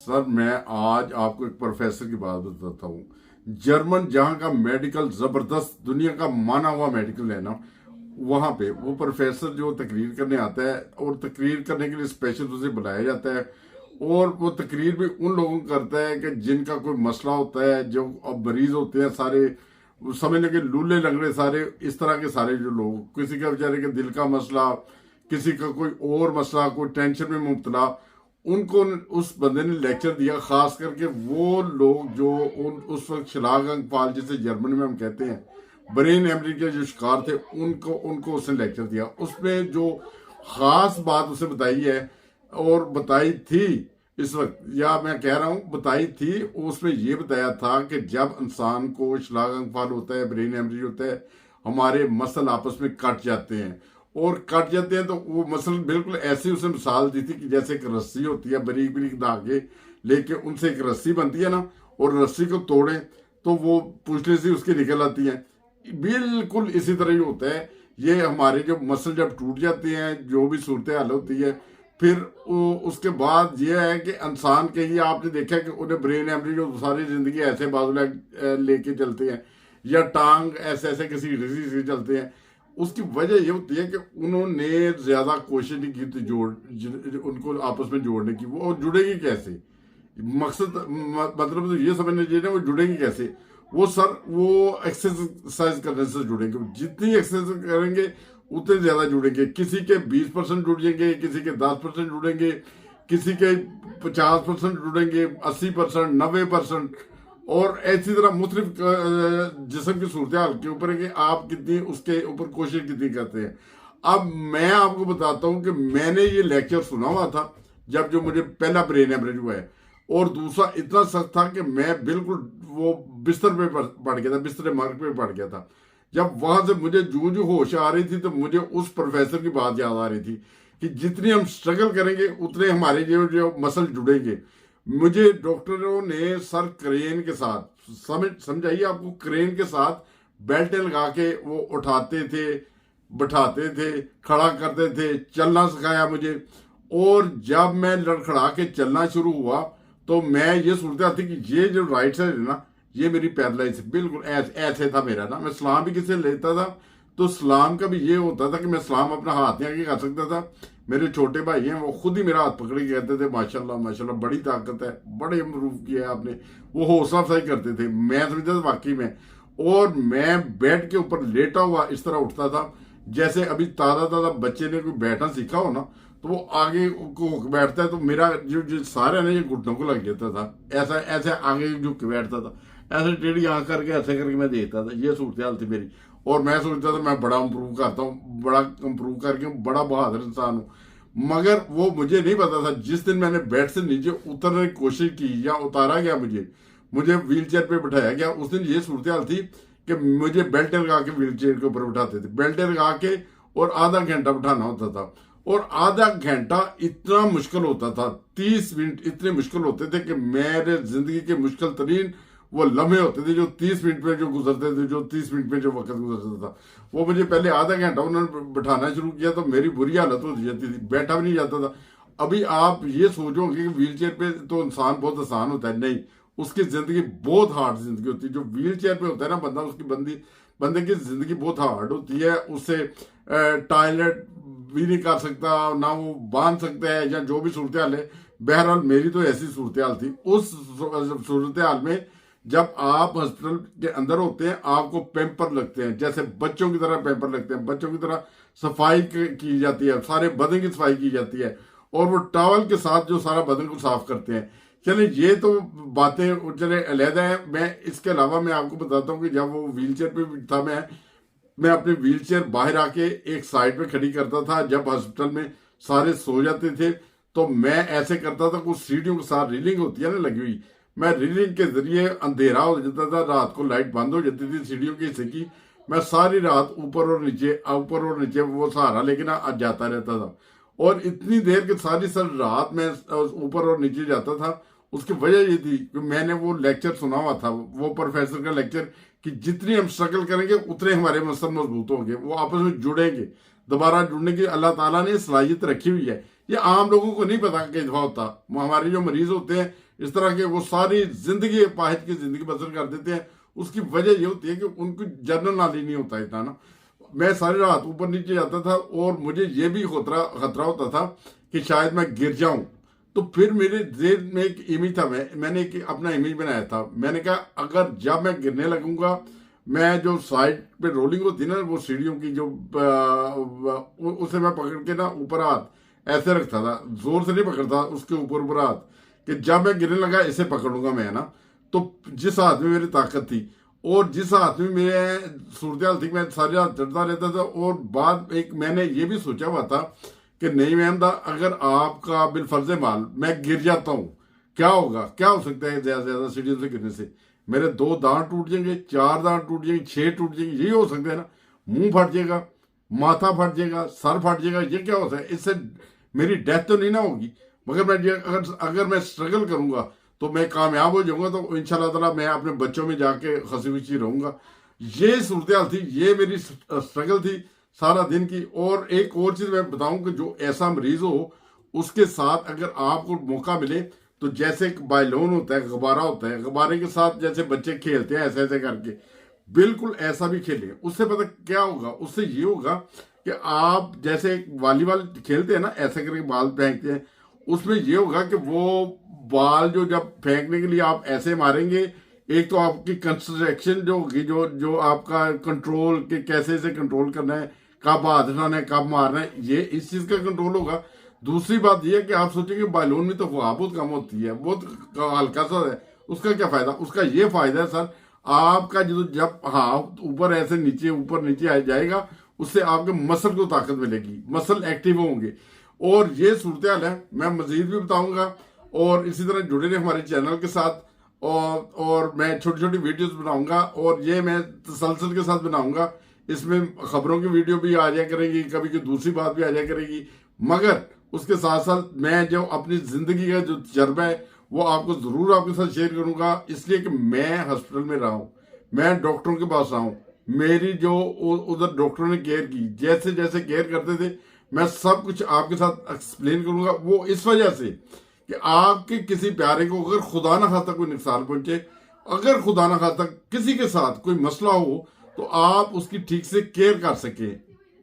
Sir मैं आज आपको एक प्रोफेसर की बात बताता हूँ। जर्मन जहाँ का मेडिकल जबरदस्त दुनिया का माना हुआ मेडिकल है ना, वहां पे वो प्रोफेसर जो तकरीर करने आता है और तकरीर करने के लिए स्पेशल उसे बुलाया जाता है। और वो तकरीर भी उन लोगों को करता है कि जिनका कोई मसला होता है, जो अब मरीज होते हैं सारे, समझ लगे लूले लंगड़े सारे, इस तरह के सारे जो लोग, किसी का बेचारे के दिल का मसला, किसी का कोई और मसला, कोई टेंशन में मुब्तला, उनको उस बंदे ने लेक्चर दिया। खास करके वो लोग जो उस वक्त शलागंगफाल जिसे जर्मनी में हम कहते हैं, ब्रेन एमरी के जो शिकार थे, उनको उनको उसने लेक्चर दिया। उसमें जो खास बात उसे बताई है और बताई थी इस वक्त, या मैं कह रहा हूं बताई थी, उसमें ये बताया था कि जब इंसान को शलागंगफाल होता है, ब्रेन एमरी होता है, हमारे मसल आपस में कट जाते हैं। और कट जाते हैं तो वो मसल बिल्कुल ऐसी उसे मिसाल दी थी कि जैसे एक रस्सी होती है, बारीक बारीक धागे लेके उनसे एक रस्सी बनती है ना, और रस्सी को तोड़े तो वो पूछने से उसकी निकल आती है। बिल्कुल इसी तरह ही होता है। ये हमारे जो मसल जब टूट जाते हैं, जो भी सूरत हाल होती है, फिर उसके बाद ये है कि इंसान के ही आपने देखा कि उन्हें ब्रेन एमरी जो सारी जिंदगी ऐसे बाजू लेके चलते हैं, या टांग ऐसे ऐसे किसी रस्सी से चलते हैं। उसकी वजह ये होती है कि उन्होंने ज्यादा कोशिश नहीं की थी उनको आपस में जोड़ने की। वो जुड़ेगी कैसे? मकसद मतलब तो ये समझना चाहिए ना, वो जुड़ेंगे कैसे? वो सर वो एक्सरसाइज करने से जुड़ेंगे। जितनी एक्सरसाइज करेंगे उतने ज्यादा जुड़ेंगे। किसी के 20% जुड़ेंगे, किसी के 10% जुड़ेंगे, किसी के 50% जुड़ेंगे, 80%, 90%। और ऐसी तरह मुख्तलिफ जिस्म की सूरत हाल के ऊपर है कि आप कितनी उसके ऊपर कोशिश कितनी करते हैं। अब मैं आपको बताता हूं कि मैंने ये लेक्चर सुना हुआ था जब जो मुझे पहला ब्रेन हेमरेज हुआ है, और दूसरा इतना सख्त था कि मैं बिल्कुल वो बिस्तर पे पड़ गया था, बिस्तर मर्ग पे पड़ गया था। जब वहां से मुझे जूं जूं होश आ रही थी तो मुझे उस प्रोफेसर की बात याद आ रही थी कि जितनी हम स्ट्रगल करेंगे उतने हमारे जो मसल जुड़ेंगे। मुझे डॉक्टरों ने सर क्रेन के साथ, समझाइए आपको, क्रेन के साथ बेल्ट लगा के वो उठाते थे, बैठाते थे, खड़ा करते थे, चलना सिखाया मुझे। और जब मैं लड़खड़ा के चलना शुरू हुआ तो मैं ये सोचता थी कि ये जो राइट साइड है ना, ये मेरी पैरालाइज बिल्कुल ऐसे था मेरा ना। मैं सलाम भी किसी लेता था तो सलाम का भी ये होता था कि मैं सलाम अपना हाथ नहीं आगे कर सकता था। मेरे छोटे भाई हैं, वो खुद ही मेरा हाथ पकड़ के कहते थे माशाल्लाह माशाल्लाह बड़ी ताकत है, बड़े इम्प्रूव किया है आपने। वो हौसला अफजाई करते थे, मैं समझता था वाकई में। और मैं बेड के ऊपर लेटा हुआ इस तरह उठता था जैसे अभी ताजा ताजा बच्चे ने कोई बैठना सीखा हो ना, तो वो आगे को बैठता है तो मेरा जो सारा ना ये घुटनों को लग जाता था। ऐसा ऐसे आगे झुक के बैठता था, ऐसे टेढ़ी आंख करके ऐसे करके मैं देखता था। ये सूरत हाल थी मेरी। और मैं सोचता था मैं बड़ा इंप्रूव करता हूँ, बड़ा इंप्रूव करके बड़ा बहादुर इंसान हूँ। मगर वो मुझे नहीं पता था, जिस दिन मैंने बेड से नीचे उतरने की कोशिश की या उतारा गया, मुझे व्हील चेयर पे बिठाया गया, उस दिन ये सूरत हाल थी कि मुझे बेल्ट लगा के व्हील चेयर के ऊपर बिठाते थे, बेल्ट लगा के, और आधा घंटा बिठाना होता था। और आधा घंटा इतना मुश्किल होता था, 30 मिनट इतने मुश्किल होते थे कि मेरे जिंदगी के मुश्किल तरीन वो लम्हे होते थे जो 30 मिनट में जो गुजरते थे, जो 30 मिनट में जो वक्त गुजरता था। वो मुझे पहले आधा घंटा उन्होंने बिठाना शुरू किया तो मेरी बुरी हालत हो जाती थी, बैठा भी नहीं जाता था। अभी आप ये सोचोगे कि व्हील चेयर पे तो इंसान बहुत आसान होता है, नहीं, उसकी जिंदगी बहुत हार्ड जिंदगी होती है। जो व्हील चेयर पे होता है ना बंदा, उसकी बंदे की जिंदगी बहुत हार्ड होती है। उससे टॉयलेट भी नहीं कर सकता, ना वो बांध सकता है, या जो भी सूरत हाल है। बहरहाल मेरी तो ऐसी सूरत हाल थी। उस सूरत हाल में जब आप हॉस्पिटल के अंदर होते हैं, आपको पैम्पर लगते हैं, जैसे बच्चों की तरह पैम्पर लगते हैं, बच्चों की तरह सफाई की जाती है, सारे बदन की सफाई की जाती है, और वो टॉवल के साथ जो सारा बदन को साफ करते हैं। चले ये तो बातें चले अलहदा है। मैं इसके अलावा मैं आपको बताता हूँ कि जब वो व्हील चेयर पे था, मैं अपनी व्हील चेयर बाहर आके एक साइड पे खड़ी करता था। जब हॉस्पिटल में सारे सो जाते थे तो मैं ऐसे करता था, कुछ सीढ़ियों के साथ रीलिंग होती है ना लगी हुई, मैं रीलिंग के जरिए, अंधेरा हो जाता था, रात को लाइट बंद हो जाती थी सीढ़ियों की हिस्से की, मैं सारी रात ऊपर और नीचे वो सहारा लेकिन जाता रहता था। और इतनी देर के सारी सर रात में ऊपर और नीचे जाता था। उसकी वजह ये थी कि मैंने वो लेक्चर सुना हुआ था, वो प्रोफेसर का लेक्चर, कि जितनी हम स्ट्रगल करेंगे उतने हमारे मसल मजबूत होंगे, वो आपस में जुड़ेंगे। दोबारा जुड़ने की अल्लाह ताला ने सलाहियत रखी हुई है। ये आम लोगों को नहीं पता कई दफा होता। हमारे जो मरीज होते हैं इस तरह के वो सारी जिंदगी अपाहिज की जिंदगी बसर कर देते हैं। उसकी वजह ये होती है कि उनको जनरल नॉलेज नहीं होता इतना ना। मैं सारी रात ऊपर नीचे जाता था और मुझे ये भी खतरा होता था कि शायद मैं गिर जाऊं। तो फिर मेरे जेल में एक इमेज था, मैंने एक अपना इमेज बनाया था। मैंने कहा अगर जब मैं गिरने लगूंगा, मैं जो साइड पे रोलिंग होती है ना वो सीढ़ियों की, जो उसे मैं पकड़ के ना ऊपर हाथ ऐसे रखता था, जोर से नहीं पकड़ता, उसके ऊपर ऊपर हाथ, कि जब मैं गिरने लगा इसे पकड़ूंगा मैं ना। तो जिस हाथ में मेरी ताकत थी और जिस हाथ में मेरे सूरत थी, मैं सारी रात चढ़ता रहता था। और बाद एक मैंने ये भी सोचा हुआ था कि नहीं मैम दा, अगर आपका बिलफर्ज माल मैं गिर जाता हूँ, क्या होगा, क्या हो सकता है ज्यादा से ज्यादा सीढ़ियों से गिरने से? मेरे 2 दांत टूट जाएंगे, 4 दांत टूट जाएंगे, 6 टूट जाएंगे, यही हो सकता है ना। मुंह फट जाएगा, माथा फट जाएगा, सर फट जाएगा, ये क्या हो सकता है? इससे मेरी डेथ तो नहीं ना होगी। मगर मैं अगर मैं स्ट्रगल करूंगा तो मैं कामयाब हो जाऊंगा, तो इंशाल्लाह ताला मैं अपने बच्चों में जाके हंसी खुशी रहूंगा। ये सूरत थी, ये मेरी स्ट्रगल थी सारा दिन की। और एक और चीज मैं बताऊं कि जो ऐसा मरीज हो उसके साथ अगर आपको मौका मिले तो जैसे एक बायलोन होता है, गुब्बारा होता है, गुब्बारे के साथ जैसे बच्चे खेलते हैं ऐसे ऐसे करके, बिल्कुल ऐसा भी खेलें। उससे पता क्या होगा? उससे ये होगा कि आप जैसे एक वॉलीबॉल खेलते हैं ना, ऐसे करके बॉल फेंकते हैं, उसमें ये होगा कि वो बॉल जो जब फेंकने के लिए आप ऐसे मारेंगे, एक तो आपकी कंस्ट्रक्शन जो होगी, जो आपका कंट्रोल के कैसे से कंट्रोल करना है, कब हाथ उठाना है, कब मारना है, ये इस चीज का कंट्रोल होगा। दूसरी बात यह है कि आप सोचेंगे बायलोन में तो हवा बहुत कम होती है, बहुत हल्का सा है, उसका क्या फायदा? उसका ये फायदा है सर, आपका जो जब हाथ ऊपर ऐसे नीचे ऊपर नीचे आ जाएगा, उससे आपके मसल को ताकत मिलेगी, मसल एक्टिव होंगे। और ये सूरत हाल है, मैं मजीद भी बताऊंगा। और इसी तरह जुड़े रहे हमारे चैनल के साथ। और मैं छोटी छोटी वीडियोस बनाऊंगा और ये मैं तसलसल के साथ बनाऊंगा। इसमें खबरों की वीडियो भी आ जाया करेगी, कभी की दूसरी बात भी आ जाया करेगी। मगर उसके साथ साथ मैं जो अपनी जिंदगी का जो तजर्बा है वो आपको जरूर आपके साथ शेयर करूंगा। इसलिए कि मैं हॉस्पिटल में रहा हूँ, मैं डॉक्टरों के पास रहा हूँ, मेरी जो उधर डॉक्टरों ने केयर की, जैसे जैसे केयर करते थे, मैं सब कुछ आपके साथ एक्सप्लेन करूंगा। वो इस वजह से कि आपके किसी प्यारे को अगर खुदा ना खास्ता कोई नुकसान पहुंचे, अगर खुदा ना खास्ता किसी के साथ कोई मसला हो, तो आप उसकी ठीक से केयर कर सके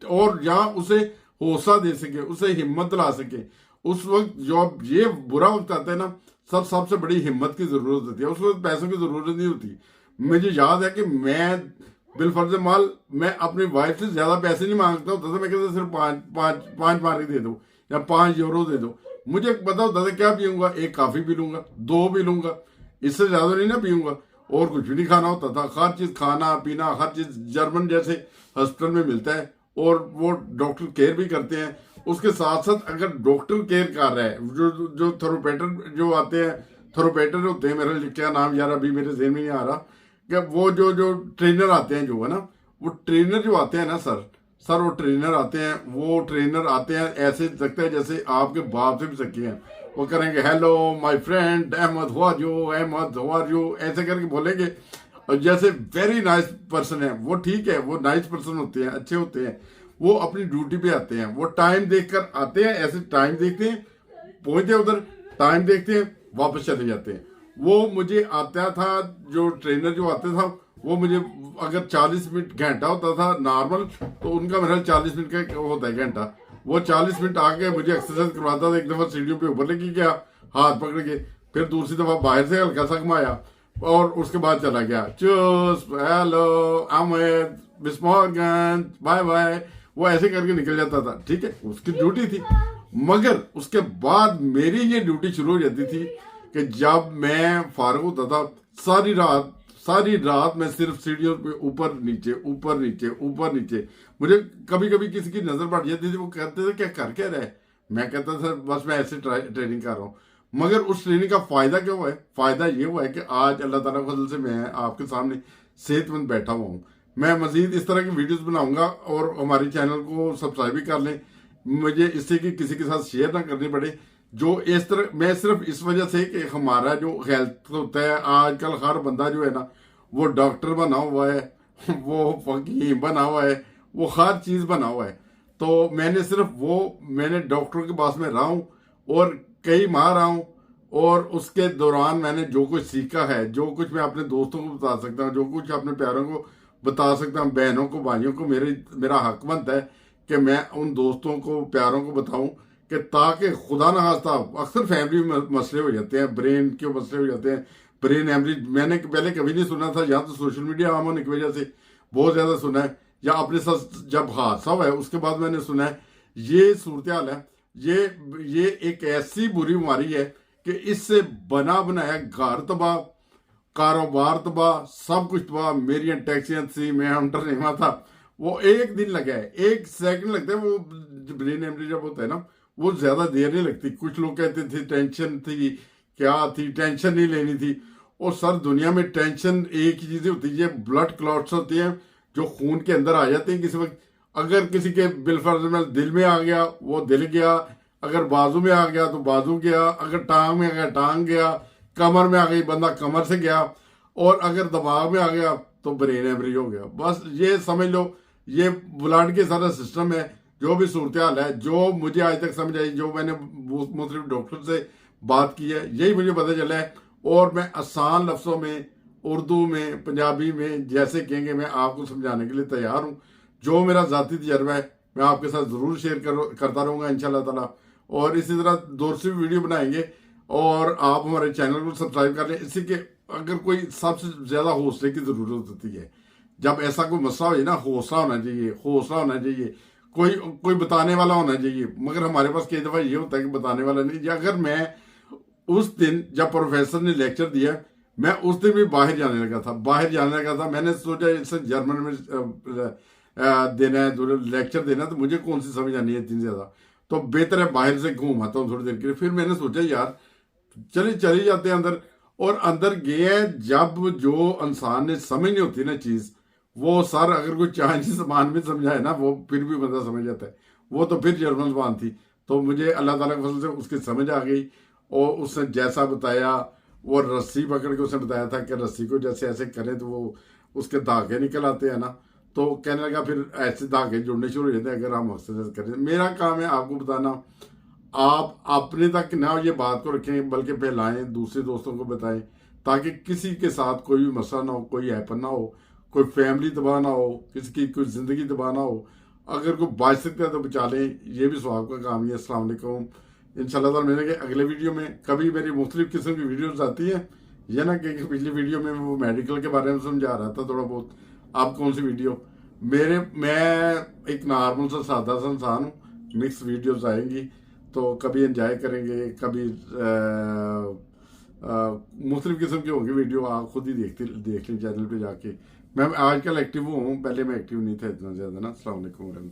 और या उसे हौसला दे सके, उसे हिम्मत दिला सके। उस वक्त जो ये बुरा वक्त आता है ना, सबसे बड़ी हिम्मत की जरूरत होती है। उस वक्त पैसों की जरूरत नहीं होती। मुझे याद है कि मैं बिलफर्ज माल मैं अपनी वाइफ से ज्यादा पैसे नहीं मांगता होता था। मैं कहता सिर्फ पाँच मार्क दे दो या 5 यूरो दे दो। मुझे पता होता था क्या पीऊंगा, 1 कॉफी पी लूंगा, 2 पी लूंगा, इससे ज्यादा नहीं ना पीऊंगा। और कुछ भी नहीं खाना होता था। हर चीज खाना पीना, हर चीज जर्मन जैसे हॉस्पिटल में मिलता है और वो डॉक्टर केयर भी करते हैं। उसके साथ साथ अगर डॉक्टर केयर कर रहा है, जो थेरोपेटर जो आते हैं, थेरोपेटर होते हैं, मेरा क्या नाम यार अभी मेरे ज़हन में नहीं आ रहा, कि वो जो ट्रेनर आते हैं, जो है ना, वो ट्रेनर जो आते हैं ना सर वो ट्रेनर आते हैं, वो ट्रेनर आते हैं ऐसे लगता है जैसे आपके बाप से भी सके हैं। वो करेंगे hello my friend Ahmad how are you, ऐसे करके बोलेंगे और जैसे वेरी नाइस पर्सन है वो। ठीक है, वो नाइस पर्सन होते हैं, अच्छे होते हैं। वो अपनी ड्यूटी पे आते हैं, वो टाइम देखकर आते हैं, ऐसे टाइम देखते हैं, पहुंचते उधर, टाइम देखते हैं, वापस चले जाते हैं। वो मुझे आता था, जो ट्रेनर जो आते था, वो मुझे अगर 40 मिनट घंटा होता था नॉर्मल, तो उनका मेरा 40 मिनट का होता है घंटा। वो 40 मिनट आके मुझे एक्सरसाइज करवाता था। एक दफा सीढ़ियों पे ऊपर लेके गया हाथ पकड़ के, फिर दूसरी दफा बाहर से हल्का सा घुमाया और उसके बाद चला गया, चूस hello Ahmad miss Morgan bye bye, वो ऐसे करके निकल जाता था। ठीक है, उसकी ड्यूटी थी। मगर उसके बाद मेरी ये ड्यूटी शुरू हो जाती थी कि जब मैं फारूक होता था, सारी रात मैं सिर्फ सीढ़ियों पे ऊपर नीचे ऊपर नीचे ऊपर नीचे। मुझे कभी कभी किसी की नजर पड़ जाती थी, वो कहते थे क्या रहे। मैं कहता था बस मैं ऐसे ट्रेनिंग कर रहा हूँ। मगर उस ट्रेनिंग का फायदा क्या हुआ है? फायदा ये हुआ है कि आज अल्लाह ताला के फजल से मैं आपके सामने सेहतमंद बैठा हुआ हूँ। मैं मजीद इस तरह की वीडियोस बनाऊंगा और हमारे चैनल को सब्सक्राइब भी कर लें, मुझे इससे कि किसी के साथ शेयर ना करनी पड़े। जो इस तरह मैं सिर्फ इस वजह से कि हमारा जो हेल्थ होता है, आजकल हर बंदा जो है ना, वो डॉक्टर बना हुआ है, वो फकीर बना हुआ है, वो हर चीज बना हुआ है। तो मैंने डॉक्टरों के पास में रहा हूँ और कई माह रहा हूँ और उसके दौरान मैंने जो कुछ सीखा है, जो कुछ मैं अपने दोस्तों को बता सकता हूँ, जो कुछ अपने प्यारों को बता सकता हूँ, बहनों को, भाइयों को, मेरा हक बनता है कि मैं उन दोस्तों को, प्यारों को बताऊं, कि ताकि खुदा न खास्ता, अक्सर फैमिली में मसले हो जाते हैं, ब्रेन के मसले हो जाते हैं, ब्रेन हेमरेज मैंने पहले कभी नहीं सुना था, यहाँ तो सोशल मीडिया आम होने की वजह से बहुत ज्यादा सुना है, या अपने साथ जब हादसा हुआ है उसके बाद मैंने सुना है। ये सूरत हाल है। ये एक ऐसी बुरी बीमारी है कि इससे बना बनाया घर तबाह, कारोबार तबाह, सब कुछ तबाह। मेरी टैक्सियां थी, मैं हंटर नहीं था, वो एक दिन लगा है, 1 सेकंड लगता है। वो ब्रेन हेमरेज जब होता है ना, वो ज्यादा देर नहीं लगती। कुछ लोग कहते थे टेंशन थी, क्या थी, टेंशन नहीं लेनी थी। और सर दुनिया में टेंशन एक ही चीज होती है, ब्लड क्लॉट्स होती हैं जो खून के अंदर आ जाते हैं किसी वक्त। अगर किसी के बिलफर्ज में दिल में आ गया, वो दिल गया। अगर बाजू में आ गया तो बाजू गया। अगर टांग में आ गया, टांग गया। कमर में आ गई, बंदा कमर से गया। और अगर दिमाग में आ गया तो ब्रेन हेमरेज हो गया। बस ये समझ लो, ये ब्लड के सारा सिस्टम है। जो भी सूरत हाल है, जो मुझे आज तक समझ आई, जो मैंने मुख्तलिफ डॉक्टर से बात की है, यही मुझे पता चला है। और मैं आसान लफ्जों में, उर्दू में, पंजाबी में, जैसे कहेंगे मैं आपको समझाने के लिए तैयार हूँ। जो मेरा जाती तजर्बा है मैं आपके साथ जरूर शेयर करता रहूंगा इंशाल्लाह ताला। और इसी तरह दूसरी वीडियो बनाएंगे। और आप हमारे चैनल को सब्सक्राइब कर लें। इसी के अगर कोई सबसे ज्यादा हौसले की जरूरत होती है, जब ऐसा कोई मसला हो, ना हौसला होना चाहिए, हौसला होना चाहिए। कोई कोई बताने वाला होना चाहिए। मगर हमारे पास कई दफा ये होता है कि बताने वाला नहीं। अगर मैं उस दिन जब प्रोफेसर ने लेक्चर दिया, मैं उस दिन भी बाहर जाने लगा था। मैंने सोचा इसे जर्मन में देना है, लेक्चर देना, तो मुझे कौन सी समझ आनी है इतनी ज्यादा, तो बेहतर है बाहर से घूम आता हूँ थोड़ी देर के लिए। फिर मैंने सोचा यार चले जाते हैं अंदर। और अंदर गए हैं, जब जो इंसान ने समझ नहीं होती ना चीज, वो सर अगर कोई चाइनीज जबान में समझाए ना, वो फिर भी बंदा समझ जाता है। वो तो फिर जर्मन जबान थी। तो मुझे अल्लाह ताला के फजल से उसकी समझ आ गई। और उसने जैसा बताया, वो रस्सी पकड़ के उसने बताया था कि रस्सी को जैसे ऐसे करें तो वो उसके धागे निकल आते हैं ना। तो कहने लगा फिर ऐसे धागे जुड़ने शुरू हो जाते हैं अगर हम एक्सरसाइज करें। मेरा काम है आपको बताना। आप अपने तक ना ये बात को रखें, बल्कि फैलाएं, दूसरे दोस्तों को बताएं, ताकि किसी के साथ कोई भी मसला ना हो, कोई हैपन ना हो, कोई फैमिली तबाह ना हो, किसी की कोई जिंदगी तबाह ना हो। अगर कोई बच सकता है तो बचा लें, ये भी स्वाब का काम ही है। अस्सलाम वालेकुम। इंशाल्लाह ताला मिलेंगे अगले वीडियो में। कभी मेरी मुख्तलिफ किस्म की वीडियोस आती हैं, ये ना कि पिछली वीडियो में वो मेडिकल के बारे में समझा रहा था थोड़ा बहुत। आप कौन सी वीडियो मैं एक नॉर्मल सा सादा सा इंसान हूँ। मिक्स वीडियोस आएंगी, तो कभी एंजॉय करेंगे, कभी मुख्तलिफ किस्म की होंगी वीडियो। आप खुद ही देख लें चैनल पे जाके। मैं आजकल एक्टिव हूँ, पहले मैं एक्टिव नहीं था इतना ज़्यादा ना। अस्सलाम वालेकुम।